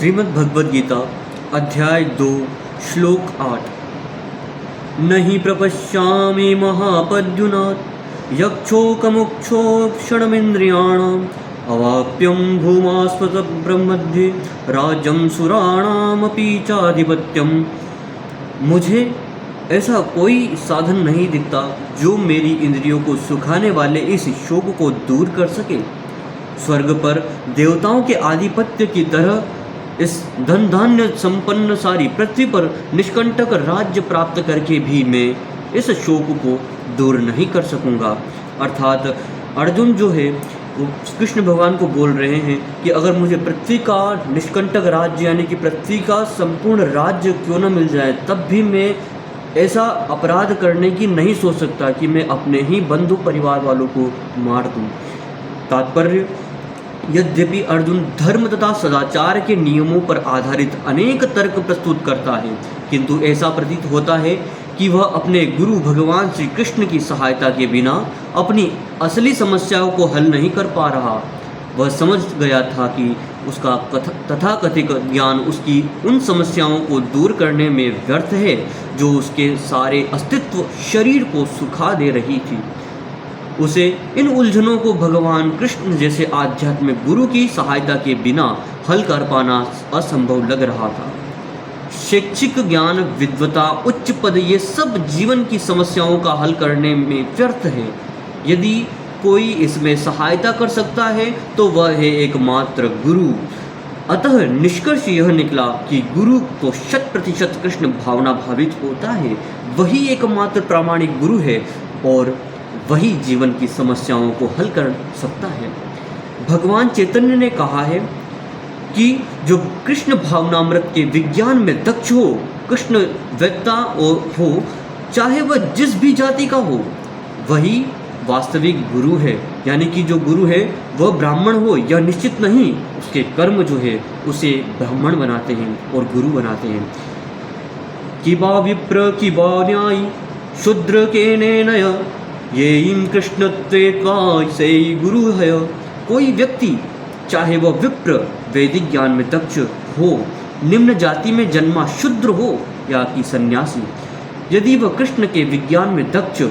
श्रीमद् भगवद गीता अध्याय 2 श्लोक 8। नहि प्रपश्यामि महापद्युनात् यक्षोकमुक्षोक्षणमिन्द्रियाणाम् अवाप्यं भूमास्पदब्रह्मध्ये राज्यं सुराणामपि चाधिपत्यम। मुझे ऐसा कोई साधन नहीं दिखता जो मेरी इंद्रियों को सुखाने वाले इस शोक को दूर कर सके। स्वर्ग पर देवताओं के आधिपत्य की तरह इस धन धान्य संपन्न सारी पृथ्वी पर निष्कंटक राज्य प्राप्त करके भी मैं इस शोक को दूर नहीं कर सकूंगा। अर्थात अर्जुन जो है वो कृष्ण भगवान को बोल रहे हैं कि अगर मुझे पृथ्वी का निष्कंटक राज्य यानी कि पृथ्वी का संपूर्ण राज्य क्यों न मिल जाए तब भी मैं ऐसा अपराध करने की नहीं सोच सकता कि मैं अपने ही बंधु परिवार वालों को मार दूं। तात्पर्य, यद्यपि अर्जुन धर्म तथा सदाचार के नियमों पर आधारित अनेक तर्क प्रस्तुत करता है, किंतु ऐसा प्रतीत होता है कि वह अपने गुरु भगवान श्री कृष्ण की सहायता के बिना अपनी असली समस्याओं को हल नहीं कर पा रहा। वह समझ गया था कि उसका तथाकथित ज्ञान उसकी उन समस्याओं को दूर करने में व्यर्थ है जो उसके सारे अस्तित्व शरीर को सुखा दे रही थी। उसे इन उलझनों को भगवान कृष्ण जैसे आध्यात्मिक गुरु की सहायता के बिना हल कर पाना असंभव लग रहा था। शैक्षिक ज्ञान, विद्वता, उच्च पद, ये सब जीवन की समस्याओं का हल करने में व्यर्थ है। यदि कोई इसमें सहायता कर सकता है तो वह है एकमात्र गुरु। अतः निष्कर्ष यह निकला कि गुरु तो 100% कृष्ण भावना भावित होता है, वही एकमात्र प्रामाणिक गुरु है और वही जीवन की समस्याओं को हल कर सकता है। भगवान चैतन्य ने कहा है कि जो कृष्ण भावनामृत के विज्ञान में दक्ष हो, कृष्ण वेत्ता हो, चाहे वह जिस भी जाति का हो, वही वास्तविक गुरु है। यानी कि जो गुरु है वह ब्राह्मण हो या निश्चित नहीं, उसके कर्म जो है उसे ब्राह्मण बनाते हैं और गुरु बनाते हैं। कि बा विप्र कि बा न्यायी शूद्र के नय ये कृष्णत्वेत्वा से गुरु है। कोई व्यक्ति चाहे वह विप्र वैदिक ज्ञान में दक्ष हो, निम्न जाति में जन्मा शूद्र हो या कि सन्यासी, यदि वह कृष्ण के विज्ञान में दक्ष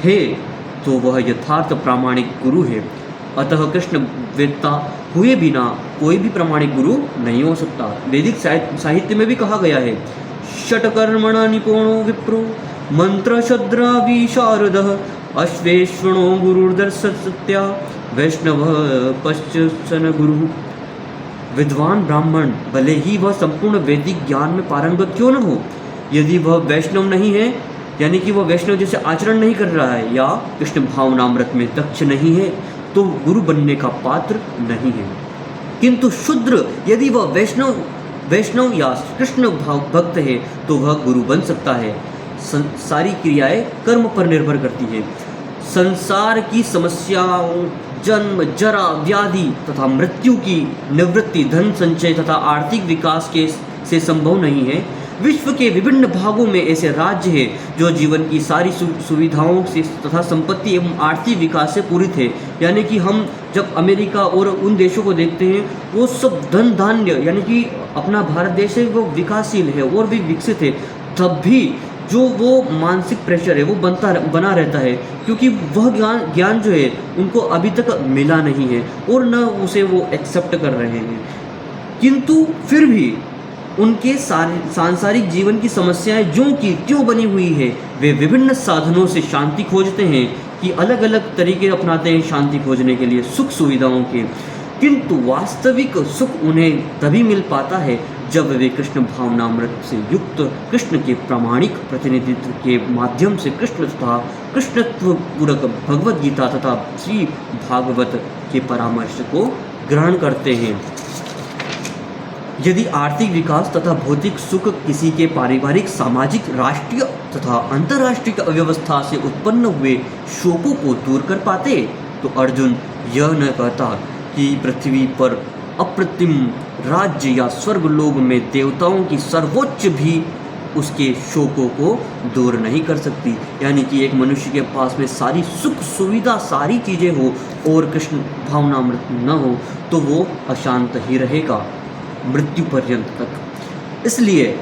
है तो वह यथार्थ प्रामाणिक गुरु है। अतः कृष्ण वेत्ता हुए बिना कोई भी प्रामाणिक गुरु नहीं हो सकता। वैदिक साहित्य में भी कहा गया है, षट्कर्मण निपुणो विप्रो मंत्र शद्रा विशारदः अश्वेश्वनो गुरुर्दर्शत्या वैष्णव पश्चन गुरु। विद्वान ब्राह्मण भले ही वह संपूर्ण वैदिक ज्ञान में पारंगत क्यों न हो, यदि वह वैष्णव नहीं है यानी कि वह वैष्णव जैसे आचरण नहीं कर रहा है या कृष्ण भावनामृत में दक्ष नहीं है तो गुरु बनने का पात्र नहीं है। किंतु शूद्र यदि वह वैष्णव या कृष्ण भाव भक्त है तो वह गुरु बन सकता है। सारी क्रियाएं कर्म पर निर्भर करती है। संसार की समस्याओं, जन्म, जरा, व्याधि तथा मृत्यु की निवृत्ति धन संचय तथा आर्थिक विकास से संभव नहीं है। विश्व के विभिन्न भागों में ऐसे राज्य है जो जीवन की सारी सुविधाओं से तथा संपत्ति एवं आर्थिक विकास से पूरित है। यानी कि हम जब अमेरिका और उन देशों को देखते हैं वो सब धन धान्य यानी कि अपना भारत देश है वो विकासशील है और भी विकसित है, तब भी जो वो मानसिक प्रेशर है वो बना रहता है क्योंकि वह ज्ञान जो है उनको अभी तक मिला नहीं है और न उसे वो एक्सेप्ट कर रहे हैं। किंतु फिर भी उनके सांसारिक जीवन की समस्याएं ज्यों की त्यों बनी हुई है। वे विभिन्न साधनों से शांति खोजते हैं कि अलग अलग तरीके अपनाते हैं शांति खोजने के लिए, सुख सुविधाओं के, किंतु वास्तविक सुख उन्हें तभी मिल पाता है जब वे कृष्ण भावनामृत से युक्त कृष्ण के प्रामाणिक प्रतिनिधित्व के माध्यम से कृष्ण तथा कृष्णत्व पूरक भगवद गीता तथा श्री भागवत के परामर्श को ग्रहण करते हैं। यदि आर्थिक विकास तथा भौतिक सुख किसी के पारिवारिक, सामाजिक, राष्ट्रीय तथा अंतर्राष्ट्रीय अव्यवस्था से उत्पन्न हुए शोकों को दूर कर पाते तो अर्जुन यह न कहता कि पृथ्वी पर अप्रतिम राज्य या स्वर्ग लोक में देवताओं की सर्वोच्च भी उसके शोकों को दूर नहीं कर सकती। यानी कि एक मनुष्य के पास में सारी सुख सुविधा, सारी चीज़ें हो और कृष्ण भावनामृत न हो तो वो अशांत ही रहेगा। मृत्यु पर्यंत तक। इसलिए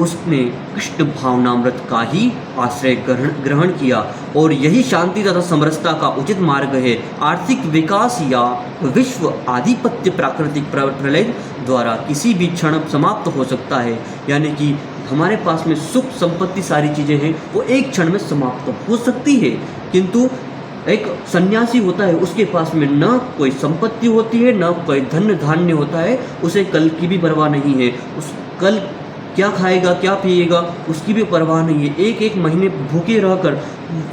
उसने कृष्ण भावनामृत का ही आश्रय ग्रहण किया और यही शांति तथा समरसता का उचित मार्ग है। आर्थिक विकास या विश्व आधिपत्य प्राकृतिक प्रलय द्वारा किसी भी क्षण समाप्त हो सकता है, यानी कि हमारे पास में सुख संपत्ति सारी चीज़ें हैं वो एक क्षण में समाप्त हो सकती है, किंतु एक सन्यासी होता है उसके पास में न कोई संपत्ति होती है न कोई धन धान्य होता है, उसे कल की भी परवाह नहीं है, उस कल क्या खाएगा क्या पिएगा उसकी भी परवाह नहीं है। एक एक महीने भूखे रहकर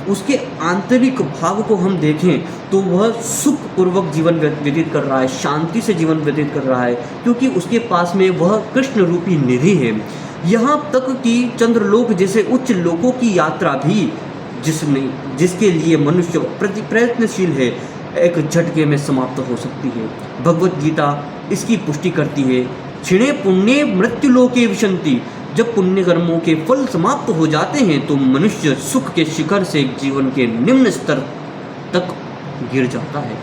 उसके आंतरिक भाव को हम देखें तो वह सुखपूर्वक जीवन व्यतीत कर रहा है, शांति से जीवन व्यतीत कर रहा है, क्योंकि उसके पास में वह कृष्ण रूपी निधि है। यहाँ तक कि चंद्रलोक जैसे उच्च लोकों की यात्रा भी जिसके लिए मनुष्य प्रयत्नशील है एक झटके में समाप्त हो सकती है। भगवत गीता इसकी पुष्टि करती है, क्षिणे पुण्य मृत्युलोके विशन्ति। जब पुण्य कर्मों के फल समाप्त हो जाते हैं तो मनुष्य सुख के शिखर से जीवन के निम्न स्तर तक गिर जाता है।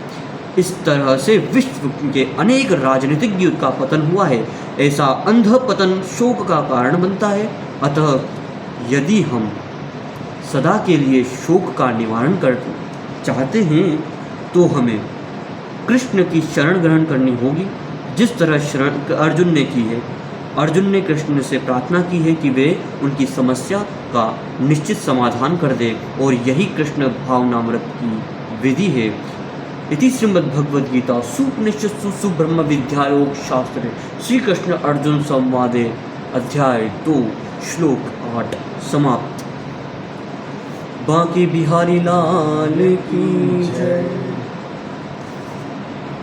इस तरह से विश्व के अनेक राजनीतिज्ञ का पतन हुआ है। ऐसा अंध पतन शोक का कारण बनता है। अतः यदि हम सदा के लिए शोक का निवारण कर चाहते हैं तो हमें कृष्ण की शरण ग्रहण करनी होगी, जिस तरह शरण अर्जुन ने की है। अर्जुन ने कृष्ण से प्रार्थना की है कि वे उनकी समस्या का निश्चित समाधान कर दे, और यही कृष्ण भावनामृत की विधि है। इति श्रीमद्भगवद्गीता सुपनिषत्सु सुब्रह्म विद्यायोग शास्त्रे श्री कृष्ण अर्जुन संवादे अध्याय 2 श्लोक 8 समाप्त। बांके बिहारी लाल की जय।